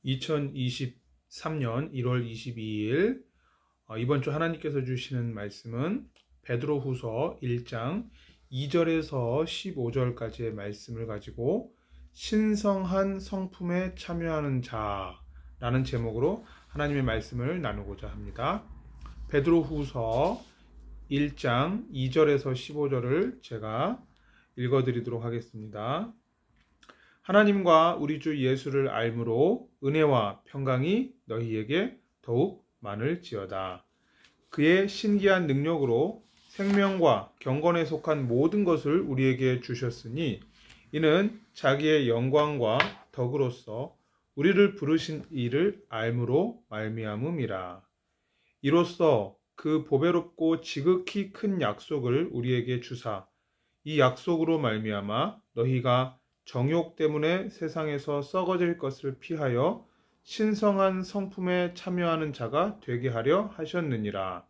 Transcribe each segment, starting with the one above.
2023년 1월 22일 이번 주 하나님께서 주시는 말씀은 베드로후서 1장 2절에서 15절까지의 말씀을 가지고 신성한 성품에 참여하는 자라는 제목으로 하나님의 말씀을 나누고자 합니다. 베드로후서 1장 2절에서 15절을 제가 읽어드리도록 하겠습니다. 하나님과 우리 주 예수를 알므로 은혜와 평강이 너희에게 더욱 많을지어다. 그의 신기한 능력으로 생명과 경건에 속한 모든 것을 우리에게 주셨으니 이는 자기의 영광과 덕으로서 우리를 부르신 이를 알므로 말미암음이라. 이로써 그 보배롭고 지극히 큰 약속을 우리에게 주사 이 약속으로 말미암아 너희가 정욕 때문에 세상에서 썩어질 것을 피하여 신성한 성품에 참여하는 자가 되게 하려 하셨느니라.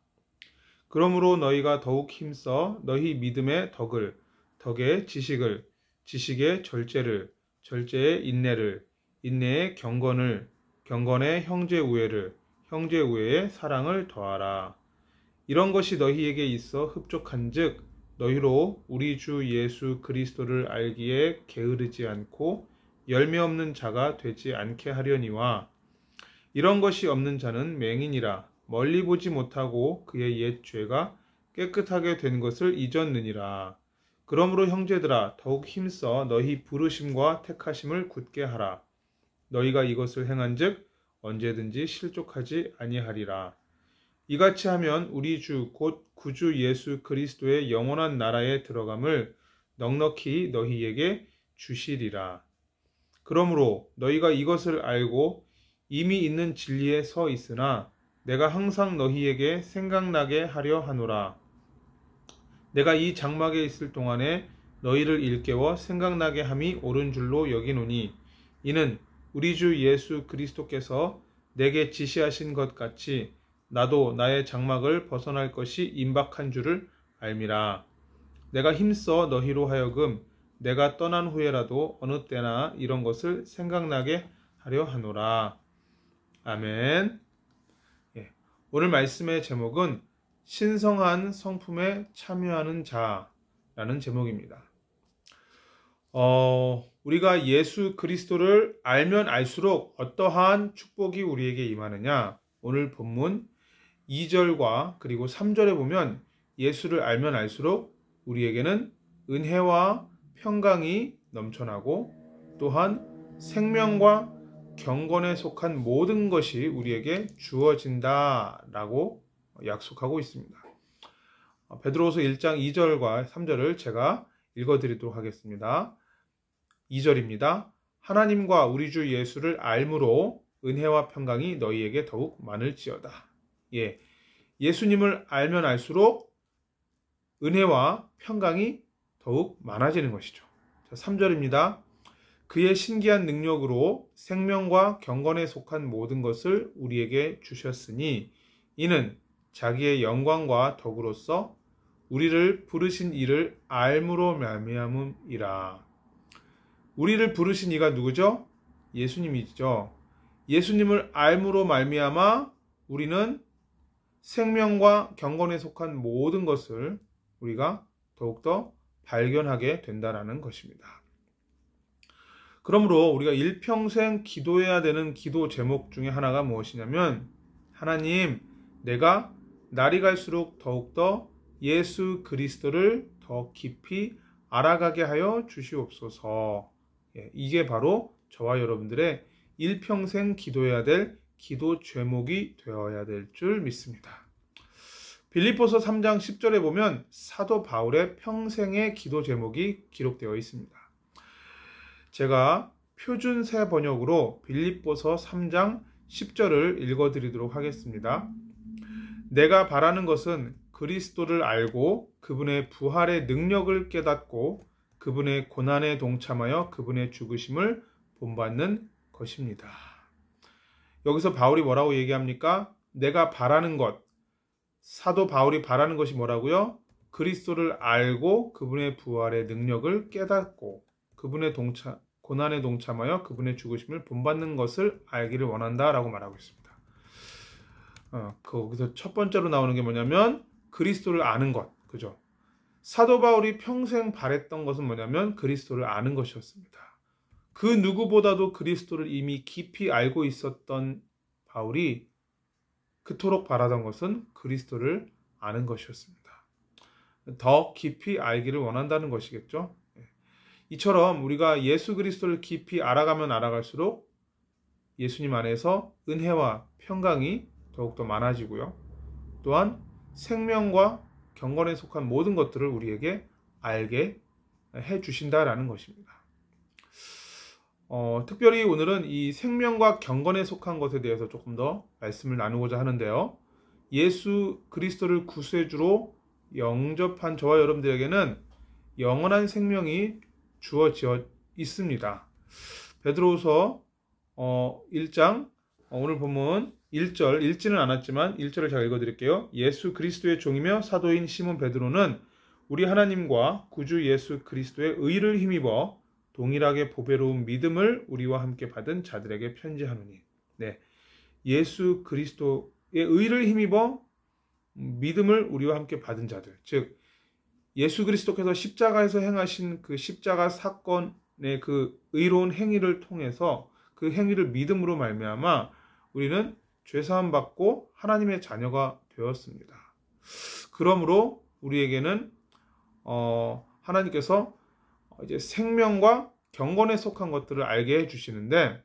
그러므로 너희가 더욱 힘써 너희 믿음의 덕을, 덕의 지식을, 지식의 절제를, 절제의 인내를, 인내의 경건을, 경건의 형제우애를, 형제우애의 사랑을 더하라. 이런 것이 너희에게 있어 흡족한즉 너희로 우리 주 예수 그리스도를 알기에 게으르지 않고 열매 없는 자가 되지 않게 하려니와 이런 것이 없는 자는 맹인이라 멀리 보지 못하고 그의 옛 죄가 깨끗하게 된 것을 잊었느니라. 그러므로 형제들아 더욱 힘써 너희 부르심과 택하심을 굳게 하라. 너희가 이것을 행한즉 언제든지 실족하지 아니하리라. 이같이 하면 우리 주 곧 구주 예수 그리스도의 영원한 나라에 들어감을 넉넉히 너희에게 주시리라. 그러므로 너희가 이것을 알고 이미 있는 진리에 서 있으나 내가 항상 너희에게 생각나게 하려 하노라. 내가 이 장막에 있을 동안에 너희를 일깨워 생각나게 함이 옳은 줄로 여기노니 이는 우리 주 예수 그리스도께서 내게 지시하신 것 같이 나도 나의 장막을 벗어날 것이 임박한 줄을 알미라. 내가 힘써 너희로 하여금 내가 떠난 후에라도 어느 때나 이런 것을 생각나게 하려 하노라. 아멘. 오늘 말씀의 제목은 신성한 성품에 참여하는 자라는 제목입니다. 우리가 예수 그리스도를 알면 알수록 어떠한 축복이 우리에게 임하느냐? 오늘 본문 2절과 그리고 3절에 보면 예수를 알면 알수록 우리에게는 은혜와 평강이 넘쳐나고 또한 생명과 경건에 속한 모든 것이 우리에게 주어진다라고 약속하고 있습니다. 베드로후서 1장 2절과 3절을 제가 읽어드리도록 하겠습니다. 2절입니다. 하나님과 우리 주 예수를 알므로 은혜와 평강이 너희에게 더욱 많을지어다. 예수님을 알면 알수록 은혜와 평강이 더욱 많아지는 것이죠. 3절입니다. 그의 신기한 능력으로 생명과 경건에 속한 모든 것을 우리에게 주셨으니 이는 자기의 영광과 덕으로서 우리를 부르신 이를 알므로 말미암음이라. 우리를 부르신 이가 누구죠? 예수님이죠. 예수님을 알므로 말미암아 우리는 생명과 경건에 속한 모든 것을 우리가 더욱더 발견하게 된다는 것입니다. 그러므로 우리가 일평생 기도해야 되는 기도 제목 중에 하나가 무엇이냐면 하나님, 내가 날이 갈수록 더욱더 예수 그리스도를 더 깊이 알아가게 하여 주시옵소서. 이게 바로 저와 여러분들의 일평생 기도해야 될 기도 제목이 되어야 될 줄 믿습니다. 빌립보서 3장 10절에 보면 사도 바울의 평생의 기도 제목이 기록되어 있습니다. 제가 표준 새 번역으로 빌립보서 3장 10절을 읽어드리도록 하겠습니다. 내가 바라는 것은 그리스도를 알고 그분의 부활의 능력을 깨닫고 그분의 고난에 동참하여 그분의 죽으심을 본받는 것입니다. 여기서 바울이 뭐라고 얘기합니까? 내가 바라는 것. 사도 바울이 바라는 것이 뭐라고요? 그리스도를 알고 그분의 부활의 능력을 깨닫고 그분의 고난에 동참하여 그분의 죽으심을 본받는 것을 알기를 원한다라고 말하고 있습니다. 거기서 첫 번째로 나오는 게 뭐냐면 그리스도를 아는 것, 그죠? 사도 바울이 평생 바랬던 것은 뭐냐면 그리스도를 아는 것이었습니다. 그 누구보다도 그리스도를 이미 깊이 알고 있었던 바울이 그토록 바라던 것은 그리스도를 아는 것이었습니다. 더 깊이 알기를 원한다는 것이겠죠. 이처럼 우리가 예수 그리스도를 깊이 알아가면 알아갈수록 예수님 안에서 은혜와 평강이 더욱더 많아지고요. 또한 생명과 경건에 속한 모든 것들을 우리에게 알게 해주신다라는 것입니다. 특별히 오늘은 이 생명과 경건에 속한 것에 대해서 조금 더 말씀을 나누고자 하는데요. 예수 그리스도를 구세주로 영접한 저와 여러분들에게는 영원한 생명이 주어져 있습니다. 베드로후서 1장 오늘 본문 1절 읽지는 않았지만 1절을 제가 읽어드릴게요. 예수 그리스도의 종이며 사도인 시몬 베드로는 우리 하나님과 구주 예수 그리스도의 의를 힘입어 동일하게 보배로운 믿음을 우리와 함께 받은 자들에게 편지하노니. 네, 예수 그리스도의 의를 힘입어 믿음을 우리와 함께 받은 자들, 즉 예수 그리스도께서 십자가에서 행하신 그 십자가 사건의 그 의로운 행위를 통해서 그 행위를 믿음으로 말미암아 우리는 죄사함 받고 하나님의 자녀가 되었습니다. 그러므로 우리에게는 하나님께서 이제 생명과 경건에 속한 것들을 알게 해주시는데,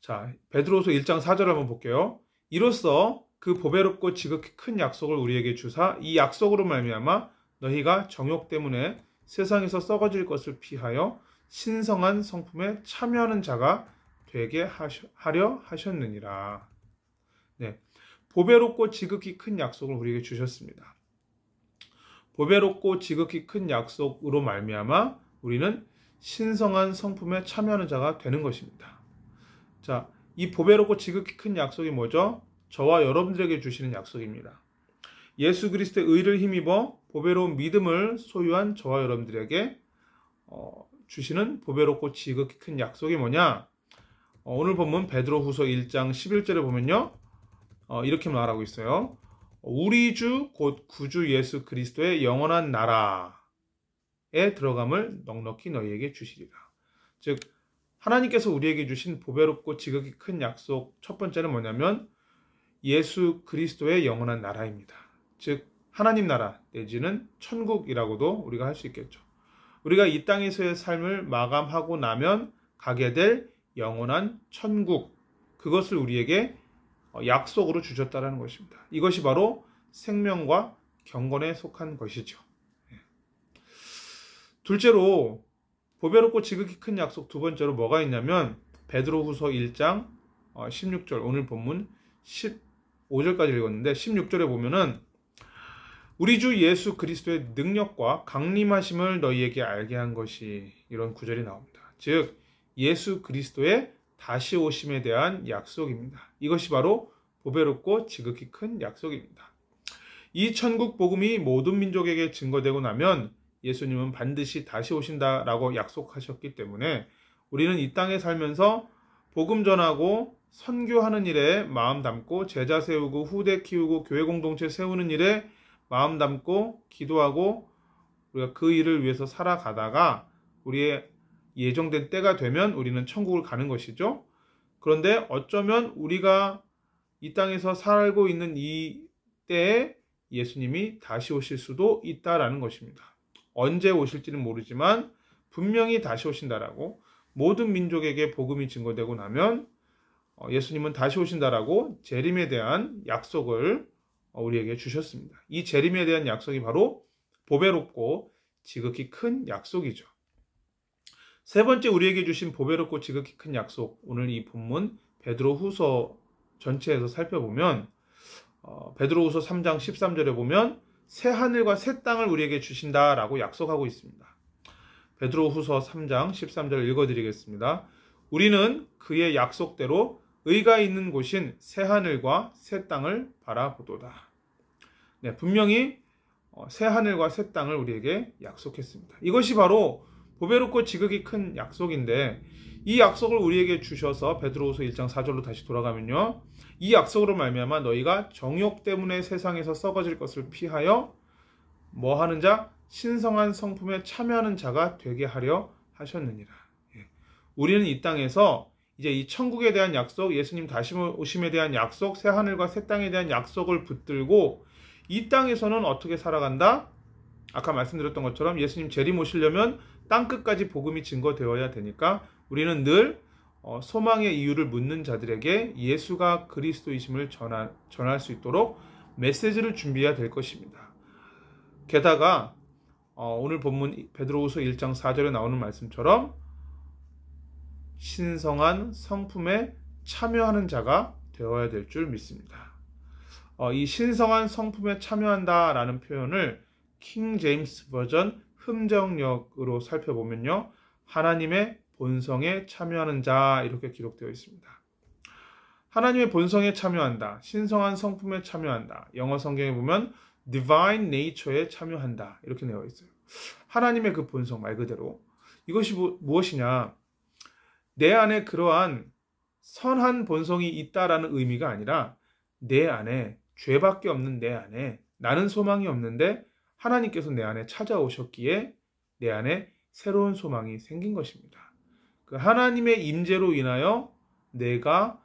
자, 베드로서 1장 4절 한번 볼게요. 이로써 그 보배롭고 지극히 큰 약속을 우리에게 주사 이 약속으로 말미암아 너희가 정욕 때문에 세상에서 썩어질 것을 피하여 신성한 성품에 참여하는 자가 되게 하려 하셨느니라. 네, 보배롭고 지극히 큰 약속을 우리에게 주셨습니다. 보배롭고 지극히 큰 약속으로 말미암아 우리는 신성한 성품에 참여하는 자가 되는 것입니다. 자, 이 보배롭고 지극히 큰 약속이 뭐죠? 저와 여러분들에게 주시는 약속입니다. 예수 그리스도의 의를 힘입어 보배로운 믿음을 소유한 저와 여러분들에게 주시는 보배롭고 지극히 큰 약속이 뭐냐? 오늘 본문 베드로후서 1장 11절에 보면요, 이렇게 말하고 있어요. 우리 주 곧 구주 예수 그리스도의 영원한 나라에 들어감을 넉넉히 너희에게 주시리라. 즉 하나님께서 우리에게 주신 보배롭고 지극히 큰 약속 첫 번째는 뭐냐면 예수 그리스도의 영원한 나라입니다. 즉 하나님 나라 내지는 천국이라고도 우리가 할 수 있겠죠. 우리가 이 땅에서의 삶을 마감하고 나면 가게 될 영원한 천국, 그것을 우리에게 약속으로 주셨다는 것입니다. 이것이 바로 생명과 경건에 속한 것이죠. 둘째로 보배롭고 지극히 큰 약속 두 번째로 뭐가 있냐면 베드로후서 1장 16절, 오늘 본문 15절까지 읽었는데 16절에 보면은 우리 주 예수 그리스도의 능력과 강림하심을 너희에게 알게 한 것이, 이런 구절이 나옵니다. 즉 예수 그리스도의 다시 오심에 대한 약속입니다. 이것이 바로 보배롭고 지극히 큰 약속입니다. 이 천국 복음이 모든 민족에게 증거되고 나면 예수님은 반드시 다시 오신다라고 약속하셨기 때문에 우리는 이 땅에 살면서 복음 전하고 선교하는 일에 마음 담고 제자 세우고 후대 키우고 교회 공동체 세우는 일에 마음 담고 기도하고 우리가 그 일을 위해서 살아가다가 우리의 예정된 때가 되면 우리는 천국을 가는 것이죠. 그런데 어쩌면 우리가 이 땅에서 살고 있는 이 때에 예수님이 다시 오실 수도 있다라는 것입니다. 언제 오실지는 모르지만 분명히 다시 오신다라고, 모든 민족에게 복음이 증거되고 나면 예수님은 다시 오신다라고 재림에 대한 약속을 우리에게 주셨습니다. 이 재림에 대한 약속이 바로 보배롭고 지극히 큰 약속이죠. 세 번째 우리에게 주신 보배롭고 지극히 큰 약속, 오늘 이 본문 베드로후서 전체에서 살펴보면 베드로후서 3장 13절에 보면 새 하늘과 새 땅을 우리에게 주신다라고 약속하고 있습니다. 베드로후서 3장 13절 읽어드리겠습니다. 우리는 그의 약속대로 의가 있는 곳인 새 하늘과 새 땅을 바라보도다. 네, 분명히 새 하늘과 새 땅을 우리에게 약속했습니다. 이것이 바로 보배롭고 지극히 큰 약속인데 이 약속을 우리에게 주셔서 베드로후서 1장 4절로 다시 돌아가면요. 이 약속으로 말미암아 너희가 정욕 때문에 세상에서 썩어질 것을 피하여 뭐 하는 자? 신성한 성품에 참여하는 자가 되게 하려 하셨느니라. 우리는 이 땅에서 이제 이 천국에 대한 약속, 예수님 다시 오심에 대한 약속, 새 하늘과 새 땅에 대한 약속을 붙들고 이 땅에서는 어떻게 살아간다? 아까 말씀드렸던 것처럼 예수님 재림 오시려면 땅끝까지 복음이 증거되어야 되니까 우리는 늘 소망의 이유를 묻는 자들에게 예수가 그리스도이심을 전할 수 있도록 메시지를 준비해야 될 것입니다. 게다가 오늘 본문 베드로후서 1장 4절에 나오는 말씀처럼 신성한 성품에 참여하는 자가 되어야 될 줄 믿습니다. 이 신성한 성품에 참여한다라는 표현을 킹 제임스 버전 흠정역으로 살펴보면요. 하나님의 본성에 참여하는 자 이렇게 기록되어 있습니다. 하나님의 본성에 참여한다. 신성한 성품에 참여한다. 영어 성경에 보면 divine nature에 참여한다. 이렇게 되어 있어요. 하나님의 그 본성 말 그대로. 이것이 무엇이냐? 내 안에 그러한 선한 본성이 있다라는 의미가 아니라 내 안에 죄밖에 없는 내 안에 나는 소망이 없는데 하나님께서 내 안에 찾아오셨기에 내 안에 새로운 소망이 생긴 것입니다. 그 하나님의 임재로 인하여 내가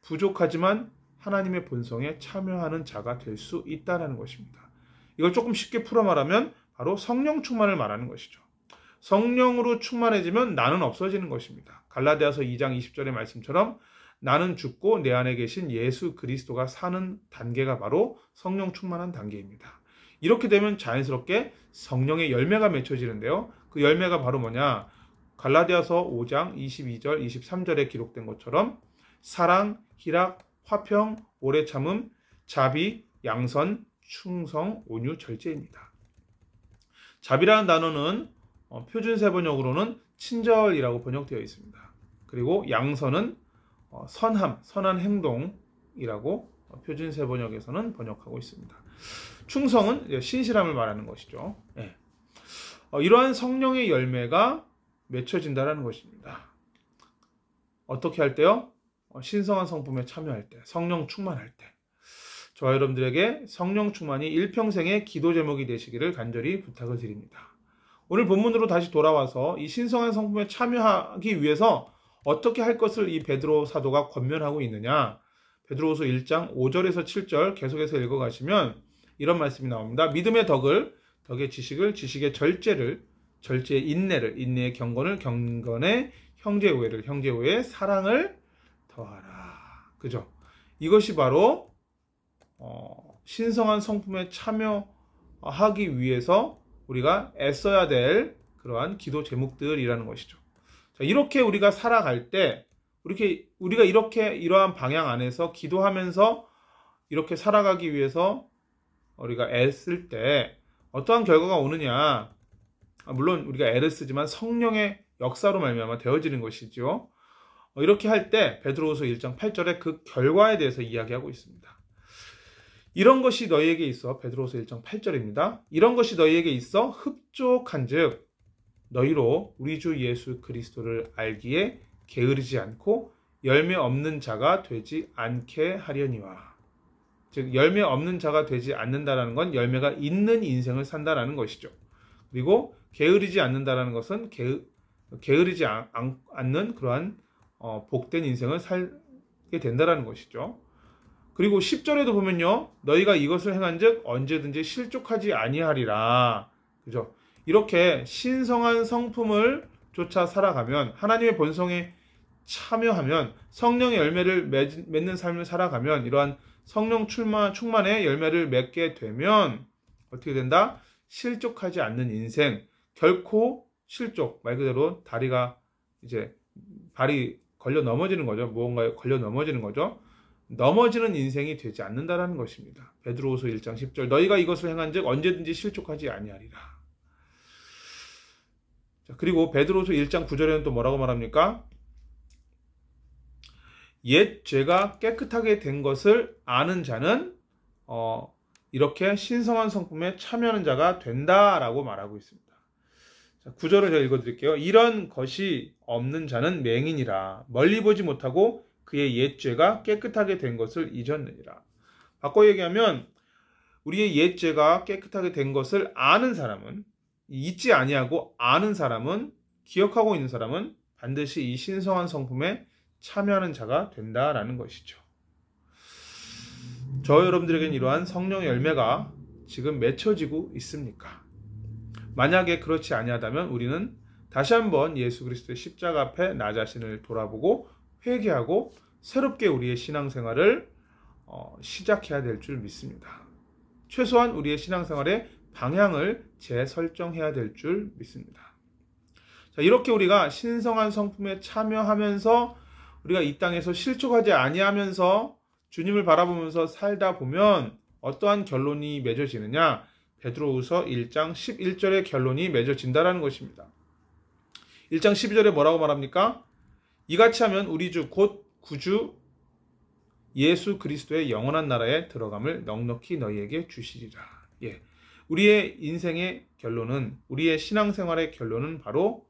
부족하지만 하나님의 본성에 참여하는 자가 될 수 있다는 것입니다. 이걸 조금 쉽게 풀어 말하면 바로 성령 충만을 말하는 것이죠. 성령으로 충만해지면 나는 없어지는 것입니다. 갈라디아서 2장 20절의 말씀처럼 나는 죽고 내 안에 계신 예수 그리스도가 사는 단계가 바로 성령 충만한 단계입니다. 이렇게 되면 자연스럽게 성령의 열매가 맺혀지는데요. 그 열매가 바로 뭐냐? 갈라디아서 5장 22절 23절에 기록된 것처럼 사랑, 희락, 화평, 오래 참음, 자비, 양선, 충성, 온유, 절제입니다. 자비라는 단어는 표준세 번역으로는 친절이라고 번역되어 있습니다. 그리고 양선은 선함, 선한 행동이라고 표준세 번역에서는 번역하고 있습니다. 충성은 신실함을 말하는 것이죠. 네. 이러한 성령의 열매가 맺혀진다는 것입니다. 어떻게 할 때요? 신성한 성품에 참여할 때, 성령 충만할 때. 저와 여러분들에게 성령 충만이 일평생의 기도 제목이 되시기를 간절히 부탁을 드립니다. 오늘 본문으로 다시 돌아와서 이 신성한 성품에 참여하기 위해서 어떻게 할 것을 이 베드로 사도가 권면하고 있느냐? 베드로후서 1장 5절에서 7절 계속해서 읽어가시면 이런 말씀이 나옵니다. 믿음의 덕을, 덕의 지식을, 지식의 절제를, 절제의 인내를, 인내의 경건을, 경건의 형제우애를, 형제우애의 사랑을 더하라. 그죠? 이것이 바로 신성한 성품에 참여하기 위해서 우리가 애써야 될 그러한 기도 제목들이라는 것이죠. 자, 이렇게 우리가 살아갈 때, 우리가 이러한 방향 안에서 기도하면서 이렇게 살아가기 위해서 우리가 애쓸 때 어떠한 결과가 오느냐? 물론 우리가 애를 쓰지만 성령의 역사로 말미암아 되어지는 것이죠. 이렇게 할 때 베드로후서 1장 8절에 그 결과에 대해서 이야기하고 있습니다. 이런 것이 너희에게 있어, 베드로후서 1장 8절입니다. 이런 것이 너희에게 있어 흡족한즉 너희로 우리 주 예수 그리스도를 알기에 게으르지 않고 열매 없는 자가 되지 않게 하려니와. 즉 열매 없는 자가 되지 않는다라는 건 열매가 있는 인생을 산다라는 것이죠. 그리고 게으르지 않는다라는 것은 게으르지 않는 그러한 복된 인생을 살게 된다라는 것이죠. 그리고 10절에도 보면요. 너희가 이것을 행한즉 언제든지 실족하지 아니하리라. 그죠? 이렇게 신성한 성품을 쫓아 살아가면, 하나님의 본성에 참여하면, 성령의 열매를 맺는 삶을 살아가면, 이러한 성령 충만의 열매를 맺게 되면 어떻게 된다? 실족하지 않는 인생, 결코 실족, 말 그대로 발이 걸려 넘어지는 거죠. 무언가에 걸려 넘어지는 거죠. 넘어지는 인생이 되지 않는다라는 것입니다. 베드로후서 1장 10절 너희가 이것을 행한즉 언제든지 실족하지 아니하리라. 자, 그리고 베드로후서 1장 9절에는 또 뭐라고 말합니까? 옛 죄가 깨끗하게 된 것을 아는 자는 이렇게 신성한 성품에 참여하는 자가 된다라고 말하고 있습니다. 9절을 제가 읽어드릴게요. 이런 것이 없는 자는 맹인이라 멀리 보지 못하고 그의 옛죄가 깨끗하게 된 것을 잊었느니라. 바꿔 얘기하면 우리의 옛죄가 깨끗하게 된 것을 아는 사람은, 잊지 아니하고 아는 사람은, 기억하고 있는 사람은 반드시 이 신성한 성품에 참여하는 자가 된다라는 것이죠. 저 여러분들에겐 이러한 성령의 열매가 지금 맺혀지고 있습니까? 만약에 그렇지 아니하다면 우리는 다시 한번 예수 그리스도의 십자가 앞에 나 자신을 돌아보고 회개하고 새롭게 우리의 신앙생활을 시작해야 될 줄 믿습니다. 최소한 우리의 신앙생활의 방향을 재설정해야 될 줄 믿습니다. 자, 이렇게 우리가 신성한 성품에 참여하면서 우리가 이 땅에서 실족하지 아니하면서 주님을 바라보면서 살다 보면 어떠한 결론이 맺어지느냐? 베드로후서 1장 11절의 결론이 맺어진다라는 것입니다. 1장 12절에 뭐라고 말합니까? 이같이 하면 우리 주 곧 구주 예수 그리스도의 영원한 나라에 들어감을 넉넉히 너희에게 주시리라. 예. 우리의 인생의 결론은, 우리의 신앙생활의 결론은 바로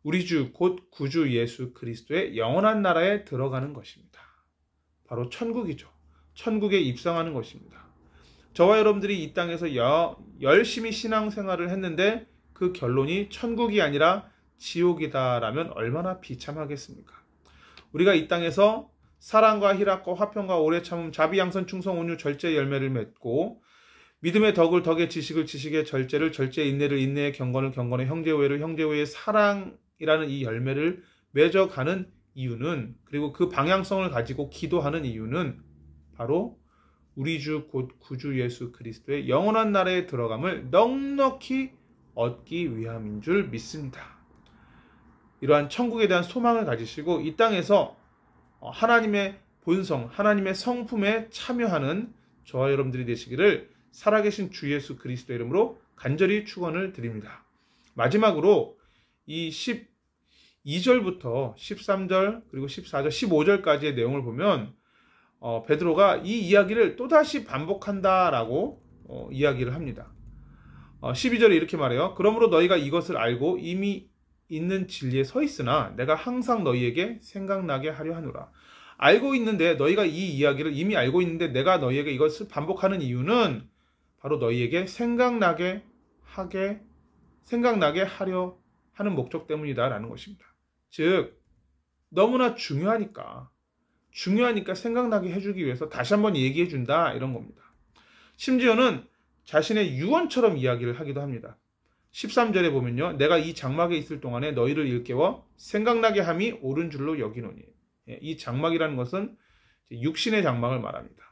우리 주 곧 구주 예수 그리스도의 영원한 나라에 들어가는 것입니다. 바로 천국이죠. 천국에 입성하는 것입니다. 저와 여러분들이 이 땅에서 열심히 신앙생활을 했는데 그 결론이 천국이 아니라 지옥이다라면 얼마나 비참하겠습니까? 우리가 이 땅에서 사랑과 희락과 화평과 오래 참음, 자비, 양선, 충성, 온유, 절제 열매를 맺고 믿음의 덕을 덕의 지식을 지식의 절제를 절제의 인내를 인내의 경건을 경건의 형제 우애를 형제 우애의 사랑이라는 이 열매를 맺어가는 이유는, 그리고 그 방향성을 가지고 기도하는 이유는 바로 우리 주 곧 구주 예수 그리스도의 영원한 나라에 들어감을 넉넉히 얻기 위함인 줄 믿습니다. 이러한 천국에 대한 소망을 가지시고 이 땅에서 하나님의 본성, 하나님의 성품에 참여하는 저와 여러분들이 되시기를 살아계신 주 예수 그리스도 이름으로 간절히 축원을 드립니다. 마지막으로 이 12절부터 13절 그리고 14절, 15절까지의 내용을 보면 베드로가 이 이야기를 또다시 반복한다라고 이야기를 합니다. 12절에 이렇게 말해요. 그러므로 너희가 이것을 알고 이미 있는 진리에 서 있으나 내가 항상 너희에게 생각나게 하려 하노라. 알고 있는데, 너희가 이 이야기를 이미 알고 있는데 내가 너희에게 이것을 반복하는 이유는 바로 너희에게 생각나게 하려 하는 목적 때문이다라는 것입니다. 즉 너무나 중요하니까 생각나게 해주기 위해서 다시 한번 얘기해 준다, 이런 겁니다. 심지어는 자신의 유언처럼 이야기를 하기도 합니다. 13절에 보면요, 내가 이 장막에 있을 동안에 너희를 일깨워 생각나게 함이 옳은 줄로 여기노니. 이 장막이라는 것은 육신의 장막을 말합니다.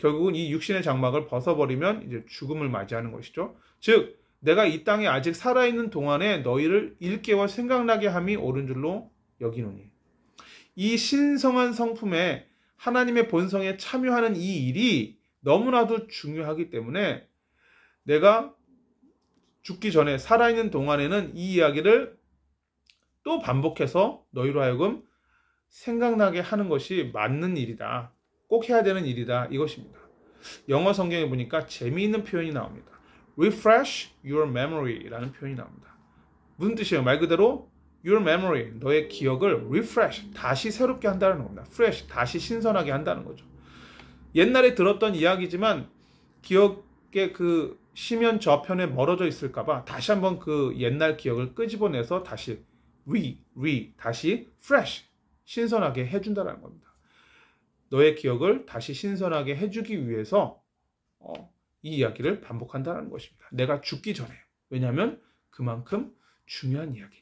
결국은 이 육신의 장막을 벗어버리면 이제 죽음을 맞이하는 것이죠. 즉 내가 이 땅에 아직 살아있는 동안에 너희를 일깨워 생각나게 함이 옳은 줄로 여기노니. 이 신성한 성품에, 하나님의 본성에 참여하는 이 일이 너무나도 중요하기 때문에 내가 죽기 전에 살아있는 동안에는 이 이야기를 또 반복해서 너희로 하여금 생각나게 하는 것이 맞는 일이다. 꼭 해야 되는 일이다. 이것입니다. 영어 성경에 보니까 재미있는 표현이 나옵니다. Refresh your memory라는 표현이 나옵니다. 무슨 뜻이에요? 말 그대로 your memory, 너의 기억을 refresh, 다시 새롭게 한다는 겁니다. fresh, 다시 신선하게 한다는 거죠. 옛날에 들었던 이야기지만 기억의 그 시면 저편에 멀어져 있을까봐 다시 한번 그 옛날 기억을 끄집어내서 다시 다시 fresh, 신선하게 해준다는 겁니다. 너의 기억을 다시 신선하게 해주기 위해서 이 이야기를 반복한다는 것입니다. 내가 죽기 전에. 왜냐하면 그만큼 중요한 이야기니까.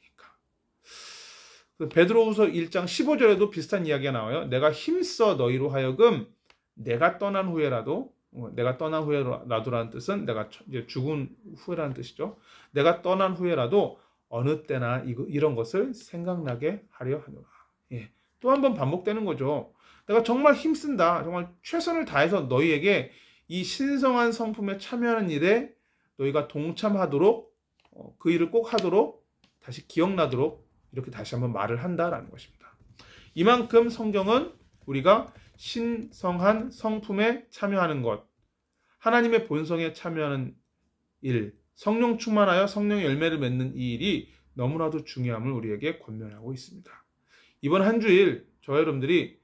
베드로후서 1장 15절에도 비슷한 이야기가 나와요. 내가 힘써 너희로 하여금 내가 떠난 후에라도라는 뜻은 내가 이제 죽은 후에라는 뜻이죠. 내가 떠난 후에라도 어느 때나 이런 것을 생각나게 하려 하노라. 예. 또 한 번 반복되는 거죠. 내가 정말 힘쓴다, 정말 최선을 다해서 너희에게 이 신성한 성품에 참여하는 일에 너희가 동참하도록, 그 일을 꼭 하도록, 다시 기억나도록 이렇게 다시 한번 말을 한다라는 것입니다. 이만큼 성경은 우리가 신성한 성품에 참여하는 것, 하나님의 본성에 참여하는 일, 성령 충만하여 성령의 열매를 맺는 이 일이 너무나도 중요함을 우리에게 권면하고 있습니다. 이번 한 주일 저와 여러분들이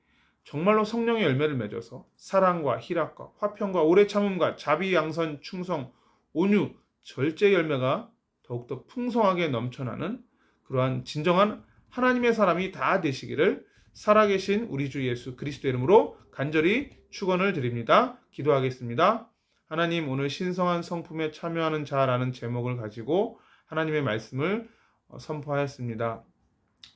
정말로 성령의 열매를 맺어서 사랑과 희락과 화평과 오래 참음과 자비, 양선, 충성, 온유, 절제 열매가 더욱더 풍성하게 넘쳐나는 그러한 진정한 하나님의 사람이 다 되시기를 살아계신 우리 주 예수 그리스도 이름으로 간절히 축원을 드립니다. 기도하겠습니다. 하나님, 오늘 신성한 성품에 참여하는 자라는 제목을 가지고 하나님의 말씀을 선포하였습니다.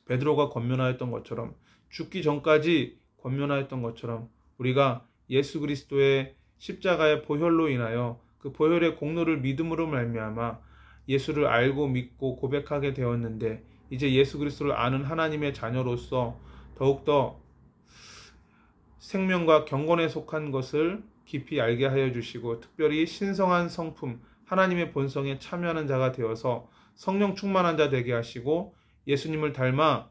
베드로가 권면하였던 것처럼, 죽기 전까지 권면하였던 것처럼 우리가 예수 그리스도의 십자가의 보혈로 인하여 그 보혈의 공로를 믿음으로 말미암아 예수를 알고 믿고 고백하게 되었는데, 이제 예수 그리스도를 아는 하나님의 자녀로서 더욱더 생명과 경건에 속한 것을 깊이 알게 하여 주시고, 특별히 신성한 성품, 하나님의 본성에 참여하는 자가 되어서 성령 충만한 자 되게 하시고, 예수님을 닮아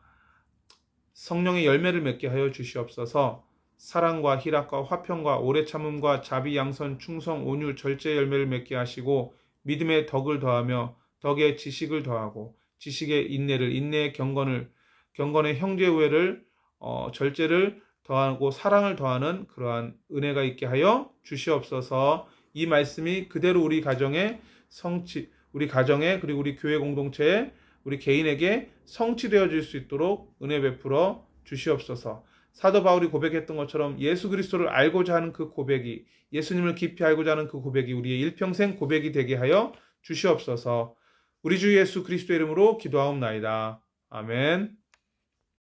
성령의 열매를 맺게 하여 주시옵소서. 사랑과 희락과 화평과 오래 참음과 자비, 양선, 충성, 온유, 절제 열매를 맺게 하시고, 믿음의 덕을 더하며 덕의 지식을 더하고, 지식의 인내를, 인내의 경건을, 경건의 형제 우애를, 절제를 더하고 사랑을 더하는 그러한 은혜가 있게 하여 주시옵소서. 이 말씀이 그대로 우리 가정에 우리 가정에, 그리고 우리 교회 공동체에, 우리 개인에게 성취되어 질 수 있도록 은혜 베풀어 주시옵소서. 사도 바울이 고백했던 것처럼 예수 그리스도를 알고자 하는 그 고백이, 예수님을 깊이 알고자 하는 그 고백이 우리의 일평생 고백이 되게 하여 주시옵소서. 우리 주 예수 그리스도 이름으로 기도하옵나이다. 아멘.